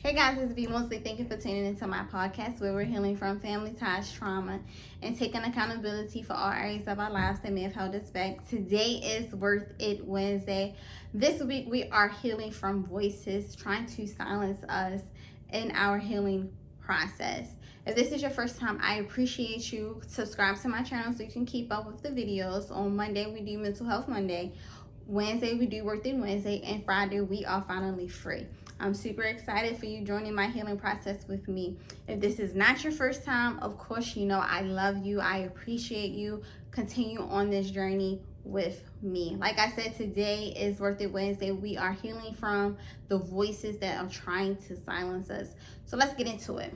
Hey guys, it's V Mostly. Thank you for tuning into my podcast where we're healing from family ties, trauma, and taking accountability for all areas of our lives that may have held us back. Today is Worth It Wednesday. This week we are healing from voices trying to silence us in our healing process. If this is your first time, I appreciate you. Subscribe to my channel so you can keep up with the videos. On Monday, we do Mental Health Monday. Wednesday, we do Worth It Wednesday. And Friday, we are finally free. I'm super excited for you joining my healing process with me. If this is not your first time, of course, you know I love you. I appreciate you. Continue on this journey with me. Like I said, today is Worth It Wednesday. We are healing from the voices that are trying to silence us. So let's get into it.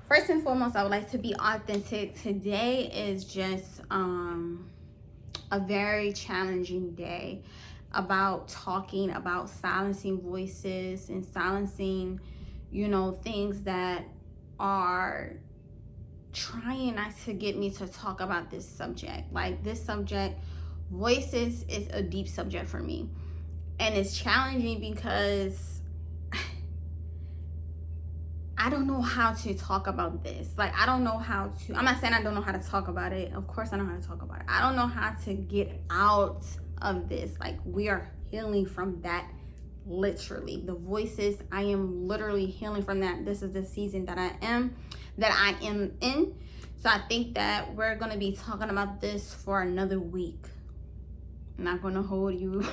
First and foremost, I would like to be authentic. Today is just a very challenging day about talking about silencing voices and silencing, things that are trying not to get me to talk about this subject. Like this subject, voices, is a deep subject for me. And it's challenging because I don't know how to talk about this. Like, I don't know how to, I'm not saying I don't know how to talk about it. Of course I know how to talk about it. I don't know how to get out of this. Like, we are healing from that, literally. The voices, I am literally healing from that. This is the season that I am in. So I think that we're going to be talking about this for another week. I'm not going to hold you.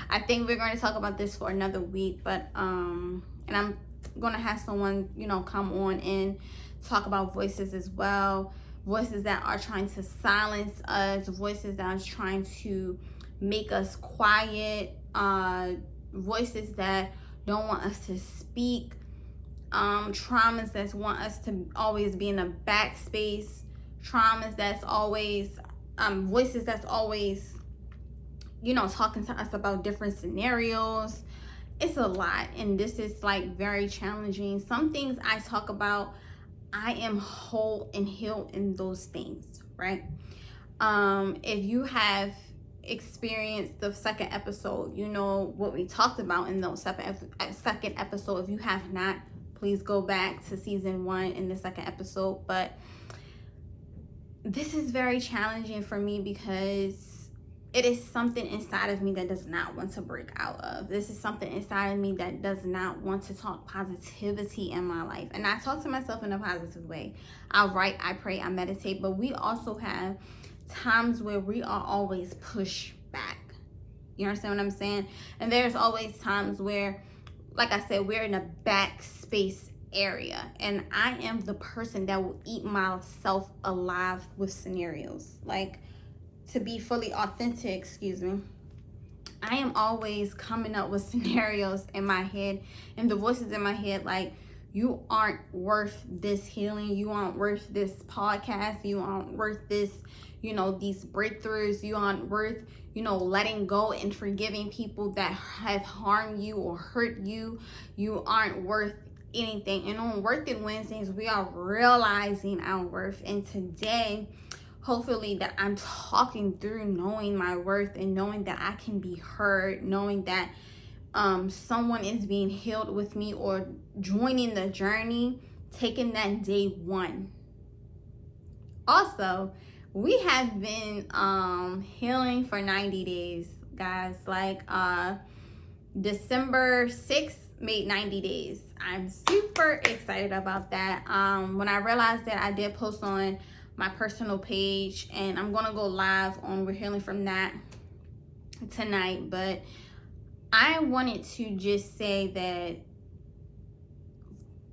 I think we're going to talk about this for another week, but and I'm going to have someone, come on and talk about voices as well. Voices that are trying to silence us, voices that are trying to make us quiet, voices that don't want us to speak, traumas that want us to always be in a backspace, traumas that's always, voices that's always, talking to us about different scenarios. It's a lot, and this is like very challenging. Some things I talk about, I am whole and healed in those things, right? If you have experienced the second episode, you know what we talked about in those second episode. If you have not, please go back to season 1 in the second episode. But this is very challenging for me because it is something inside of me that does not want to break out of. This is something inside of me that does not want to talk positivity in my life. And I talk to myself in a positive way. I write, I pray, I meditate, but we also have times where we are always pushed back. You understand what I'm saying? And there's always times where, like I said, we're in a backspace area. And I am the person that will eat myself alive with scenarios. Like, to be fully authentic, I am always coming up with scenarios in my head and the voices in my head like, you aren't worth this healing, you aren't worth this podcast, you aren't worth this, these breakthroughs, you aren't worth, letting go and forgiving people that have harmed you or hurt you, you aren't worth anything. And on Worth It Wednesdays, we are realizing our worth. And today, hopefully that I'm talking through knowing my worth and knowing that I can be heard, knowing that someone is being healed with me or joining the journey, taking that day 1. Also, we have been healing for 90 days, guys. Like December 6th made 90 days. I'm super excited about that. When I realized that, I did post on my personal page, and I'm gonna go live on We're Healing From That tonight. But I wanted to just say that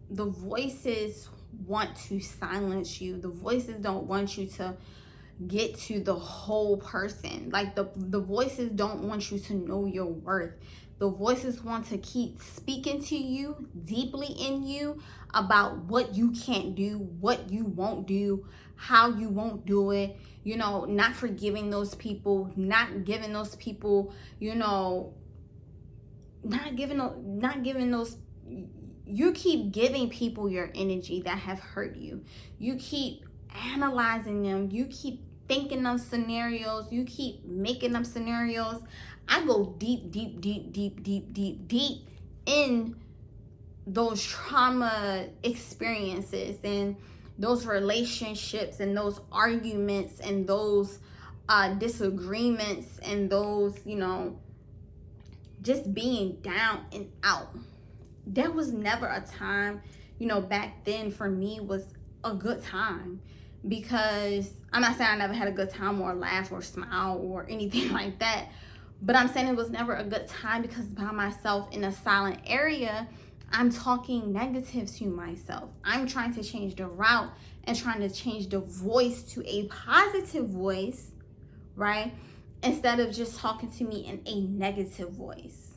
the voices want to silence you. The voices don't want you to get to the whole person. Like the voices don't want you to know your worth. The voices want to keep speaking to you deeply in you about what you can't do, what you won't do, how you won't do it, not forgiving those people, not giving those people, not giving those, you keep giving people your energy that have hurt you. You keep analyzing them. You keep thinking of scenarios. You keep making up scenarios. I go deep in those trauma experiences and those relationships and those arguments and those disagreements and those, you know, just being down and out. There was never a time, you know, back then for me was a good time, because I'm not saying I never had a good time or laugh or smile or anything like that, but I'm saying it was never a good time because by myself in a silent area, I'm talking negative to myself. I'm trying to change the route and trying to change the voice to a positive voice, right? Instead of just talking to me in a negative voice.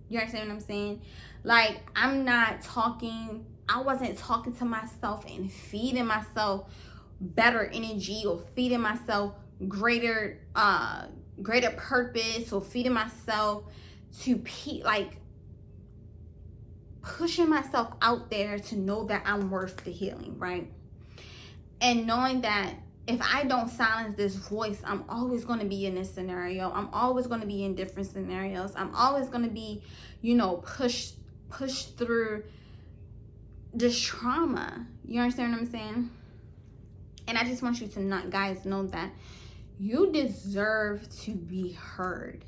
You understand what I'm saying? Like, I wasn't talking to myself and feeding myself better energy or feeding myself greater purpose, or feeding myself to pushing myself out there to know that I'm worth the healing, right? And knowing that if I don't silence this voice, I'm always going to be in this scenario. I'm always going to be in different scenarios. I'm always going to be, you know, pushed through this trauma. You understand what I'm saying? And I just want you to guys know that you deserve to be heard.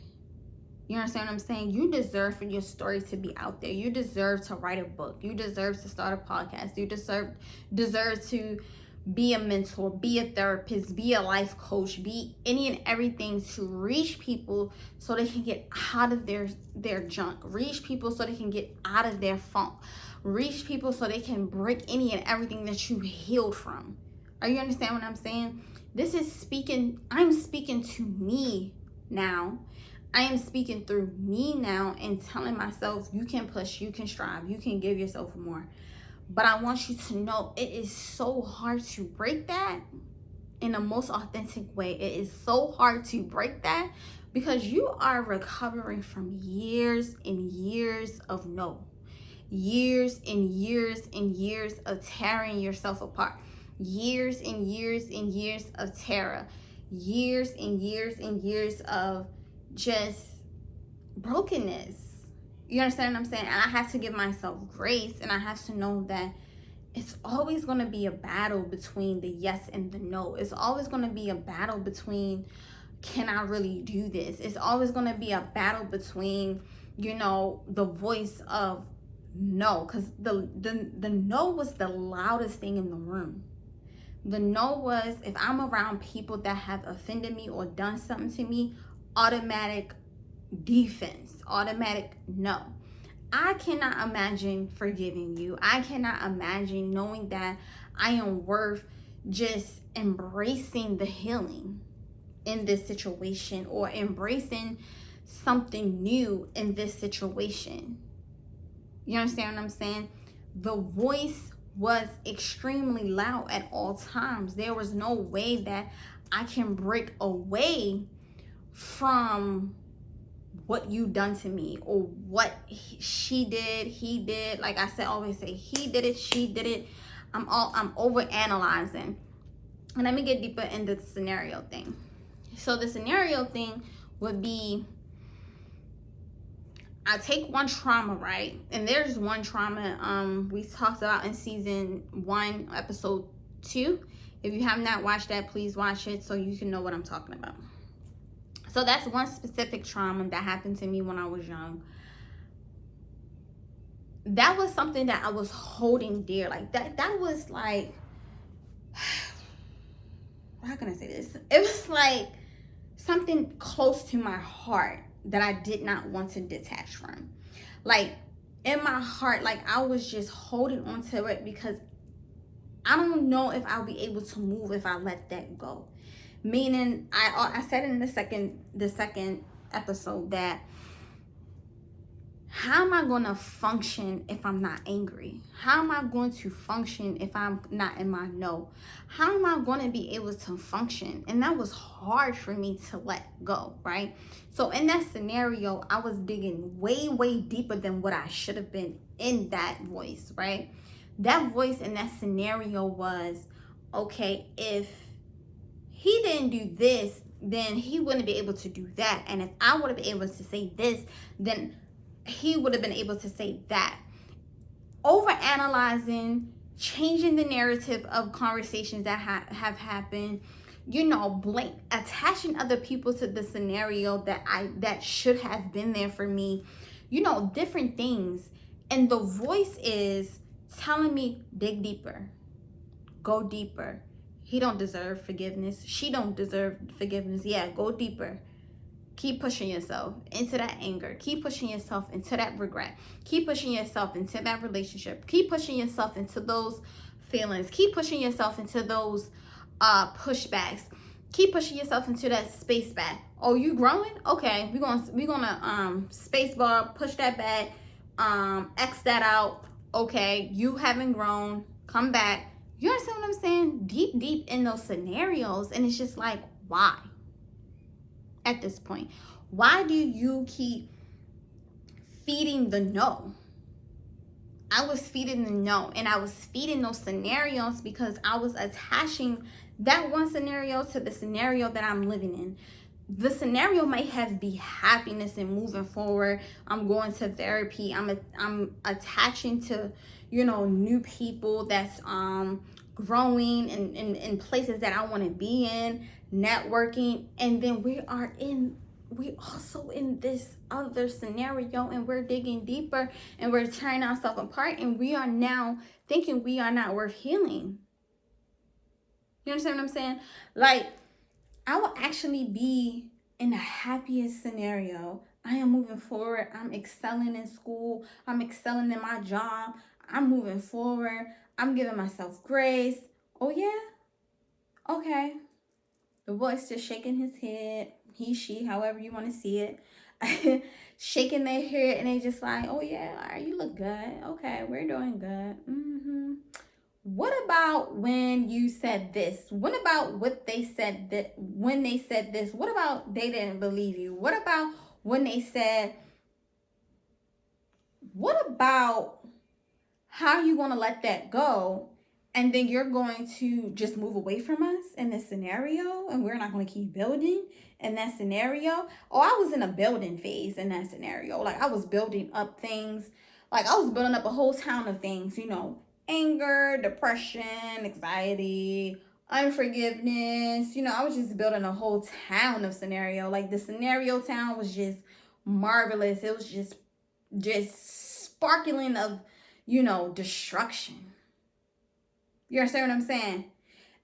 You understand what I'm saying? You deserve for your story to be out there. You deserve to write a book. You deserve to start a podcast. You deserve to be a mentor, be a therapist, be a life coach, be any and everything to reach people so they can get out of their junk. Reach people so they can get out of their funk. Reach people so they can break any and everything that you healed from. Are you understand what I'm saying? I'm speaking to me now. I am speaking through me now and telling myself, you can push, you can strive, you can give yourself more. But I want you to know it is so hard to break that in the most authentic way. It is so hard to break that because you are recovering from years and years of years and years and years of tearing yourself apart, years and years and years of terror, years and years and years of just brokenness. You understand what I'm saying? And I have to give myself grace, and I have to know that it's always going to be a battle between the yes and the no. It's always going to be a battle between, can I really do this? It's always going to be a battle between, you know, the voice of no, because the no was the loudest thing in the room. The no was, if I'm around people that have offended me or done something to me, automatic defense, automatic no. I cannot imagine forgiving you. I cannot imagine knowing that I am worth just embracing the healing in this situation or embracing something new in this situation. You understand what I'm saying? The voice was extremely loud at all times. There was no way that I can break away from what you done to me or what she did, he did. Like I said, always say he did it, she did it. I'm over analyzing. And let me get deeper in the scenario thing. So the scenario thing would be, I take one trauma, right? And there's one trauma we talked about in season 1, episode 2. If you have not watched that, please watch it so you can know what I'm talking about. So that's one specific trauma that happened to me when I was young. That was something that I was holding dear. Like that was like, how can I say this? It was like something close to my heart that I did not want to detach from. Like in my heart, like I was just holding on to it because I don't know if I'll be able to move if I let that go. Meaning, I said in the second episode that how am I going to function if I'm not angry? How am I going to function if I'm not in my no? How am I going to be able to function? And that was hard for me to let go, right? So in that scenario, I was digging way, way deeper than what I should have been in that voice, right? That voice in that scenario was, okay, if he didn't do this, then he wouldn't be able to do that. And if I would have been able to say this, then he would have been able to say that. Overanalyzing, changing the narrative of conversations that have happened, attaching other people to the scenario that should have been there for me, different things. And the voice is telling me, dig deeper, go deeper. He don't deserve forgiveness. She don't deserve forgiveness. Yeah, go deeper. Keep pushing yourself into that anger. Keep pushing yourself into that regret. Keep pushing yourself into that relationship. Keep pushing yourself into those feelings. Keep pushing yourself into those pushbacks. Keep pushing yourself into that space back. Oh, you growing? Okay, we're gonna space bar, push that back, X that out. Okay, you haven't grown. Come back. You understand what I'm saying? Deep in those scenarios, and it's just like, why? At this point, why do you keep feeding the no? I was feeding the no, and I was feeding those scenarios because I was attaching that one scenario to the scenario that I'm living in. The scenario might have be happiness and moving forward. I'm going to therapy. I'm attaching to, new people that's growing in places that I want to be in, networking. And then we also in this other scenario, and we're digging deeper, and we're tearing ourselves apart, and we are now thinking we are not worth healing. You understand what I'm saying? Like, I will actually be in the happiest scenario. I am moving forward. I'm excelling in school. I'm excelling in my job. I'm moving forward. I'm giving myself grace. Oh, yeah? Okay. The voice just shaking his head. He, she, however you want to see it. Shaking their head, and they just like, oh, yeah, all right, you look good. Okay, we're doing good. What about when you said this? What about what they said that when they said this? What about they didn't believe you? What about when they said, what about how you going to let that go? And then you're going to just move away from us in this scenario, and we're not going to keep building in that scenario. Oh, I was in a building phase in that scenario. Like, I was building up things. Like, I was building up a whole town of things, anger, depression, anxiety, unforgiveness. I was just building a whole town of scenario. Like, the scenario town was just marvelous. It was just sparkling of, destruction. You understand what I'm saying?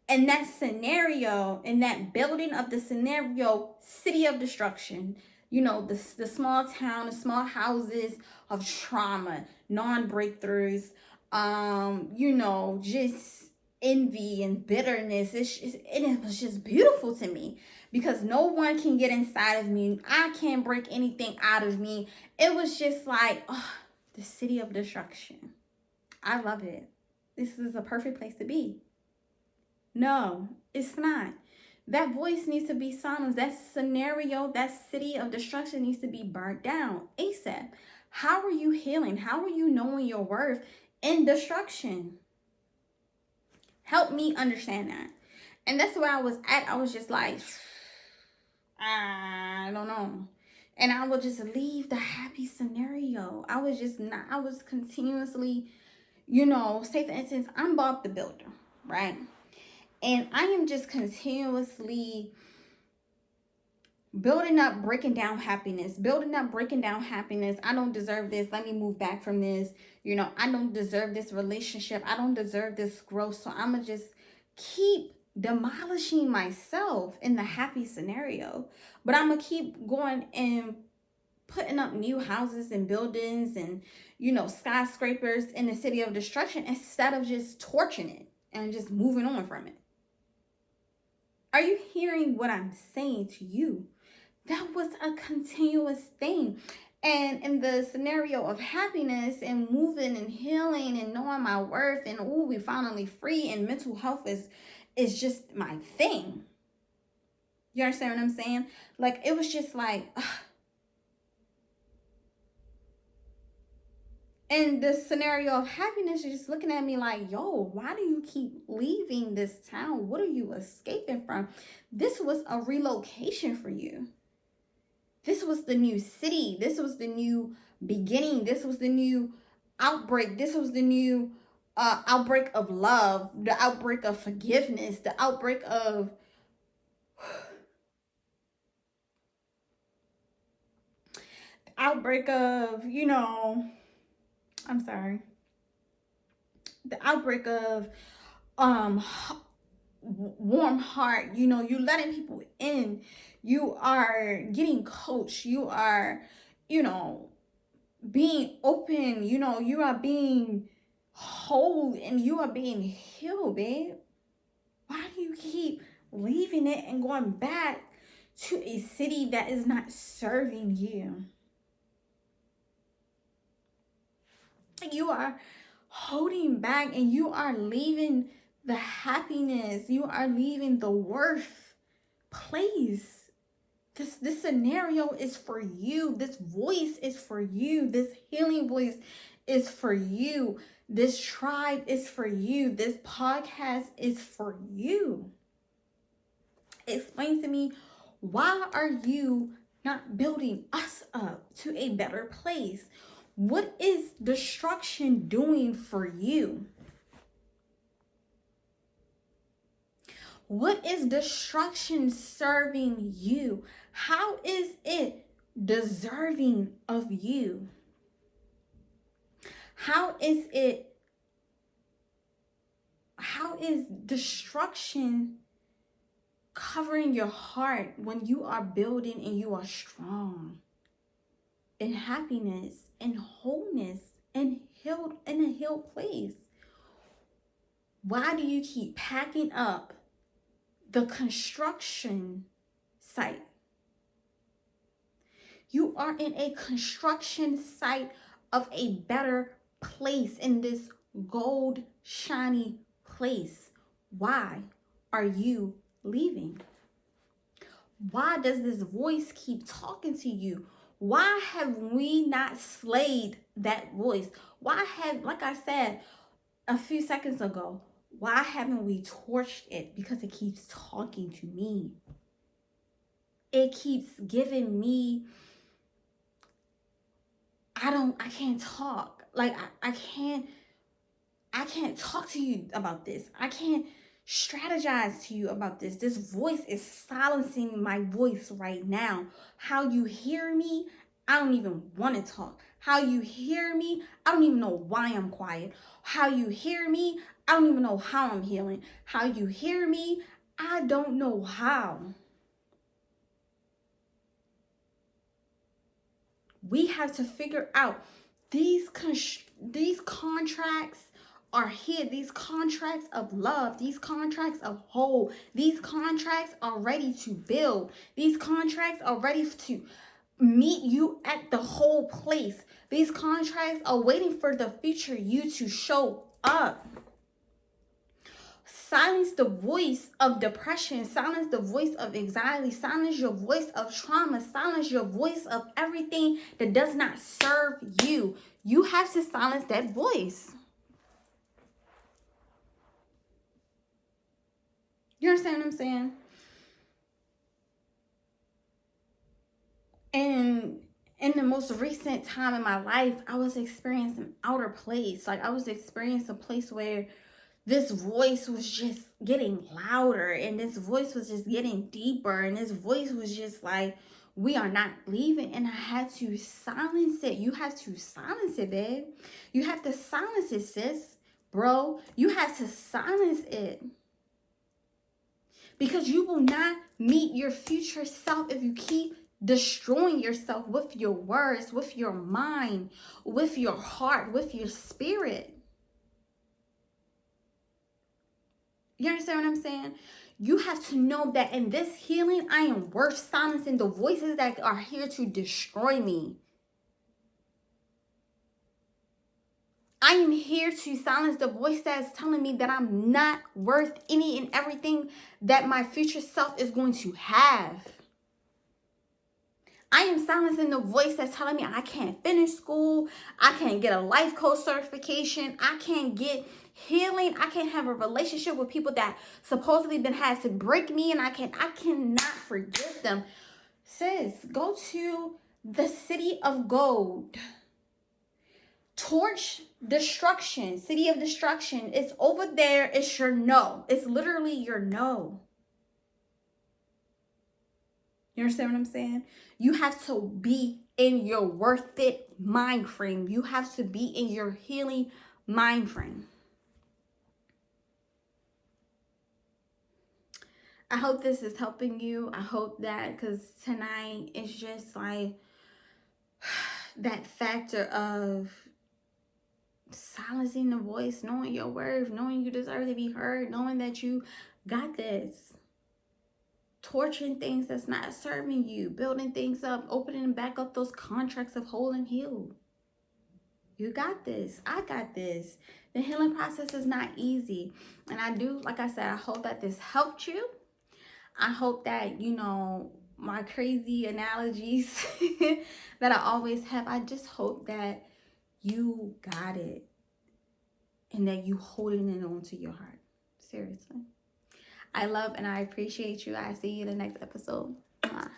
And that scenario, in that building of the scenario, city of destruction, the small town, the small houses of trauma, non-breakthroughs, just envy and bitterness. It was just beautiful to me because no one can get inside of me. I can't break anything out of me. It was just like, the city of destruction. I love it. This is a perfect place to be. No, it's not. That voice needs to be silenced. That scenario, that city of destruction needs to be burnt down ASAP. How are you healing? How are you knowing your worth in destruction? Help me understand that. And that's where I was at. I was just like, I don't know. And I would just leave the happy scenario. I was continuously, say for instance, I'm Bob the Builder, right? And I am just continuously building up, breaking down happiness. I don't deserve this. Let me move back from this. I don't deserve this relationship. I don't deserve this growth. So I'm going to just keep demolishing myself in the happy scenario. But I'm going to keep going and putting up new houses and buildings and, skyscrapers in the city of destruction instead of just torching it and just moving on from it. Are you hearing what I'm saying to you? That was a continuous thing. And in the scenario of happiness and moving and healing and knowing my worth and we finally free, and mental health is just my thing. You understand what I'm saying? Like, it was just like, and the scenario of happiness is just looking at me like, yo, why do you keep leaving this town? What are you escaping from? This was a relocation for you. This was the new city. This was the new beginning. This was the new outbreak. This was the new outbreak of love, the outbreak of forgiveness, the outbreak of I'm sorry, the outbreak of um warm heart. You letting people in, you are getting coached, you are you know being open, you are being whole, and you are being healed, babe. Why do you keep leaving it and going back to a city that is not serving you? You are holding back, and you are leaving the happiness, you are leaving the worth place. This scenario is for you. This voice is for you. This healing voice is for you. This tribe is for you. This podcast is for you. Explain to me, why are you not building us up to a better place? What is destruction doing for you? What is destruction serving you? How is it deserving of you? How is destruction covering your heart when you are building and you are strong in happiness and wholeness and healed, in a healed place? Why do you keep packing up the construction site? You are in a construction site of a better place, in this gold shiny place. Why are you leaving? Why does this voice keep talking to you? Why have we not slayed that voice? Why have, like I said a few seconds ago, why haven't we torched it? Because it keeps talking to me. It keeps giving me, I can't talk. Like I can't talk to you about this. I can't strategize to you about this. This voice is silencing my voice right now. How you hear me, I don't even want to talk. How you hear me, I don't even know why I'm quiet. How you hear me, I don't even know how I'm healing. How you hear me, I don't know how. We have to figure out these contracts are here. These contracts of love, these contracts of whole, these contracts are ready to build. These contracts are ready to meet you at the whole place. These contracts are waiting for the future you to show up. Silence the voice of depression. Silence the voice of anxiety. Silence your voice of trauma. Silence your voice of everything that does not serve you. You have to silence that voice. You understand what I'm saying? And in the most recent time in my life, I was experiencing outer place. Like I was experiencing a place where this voice was just getting louder, and this voice was just getting deeper, and this voice was just like, we are not leaving. And I had to silence it. You have to silence it, babe. You have to silence it, sis, bro. You have to silence it. Because you will not meet your future self if you keep destroying yourself with your words, with your mind, with your heart, with your spirit. You understand what I'm saying? You have to know that in this healing, I am worth silencing the voices that are here to destroy me. I am here to silence the voice that's telling me that I'm not worth any and everything that my future self is going to have. I am silencing the voice that's telling me I can't finish school, I can't get a life coach certification, I can't get healing, I can't have a relationship with people that supposedly been had to break me, and I cannot forgive them. Sis, go to the city of gold. torch destruction, city of destruction. It's over there. It's your no. It's literally your no. You understand what I'm saying? You have to be in your worth it mind frame. You have to be in your healing mind frame. I hope this is helping you. I hope that, because tonight is just like that factor of silencing the voice, knowing your worth, knowing you deserve to be heard, knowing that you got this. Torturing things that's not serving you, building things up, opening back up those contracts of whole and healed. You got this. I got this. The healing process is not easy. And I do, like I said, I hope that this helped you. I hope that, you know, my crazy analogies that I always have, I just hope that you got it and that you holding it onto your heart. Seriously. I love and I appreciate you. I see you in the next episode. Mwah.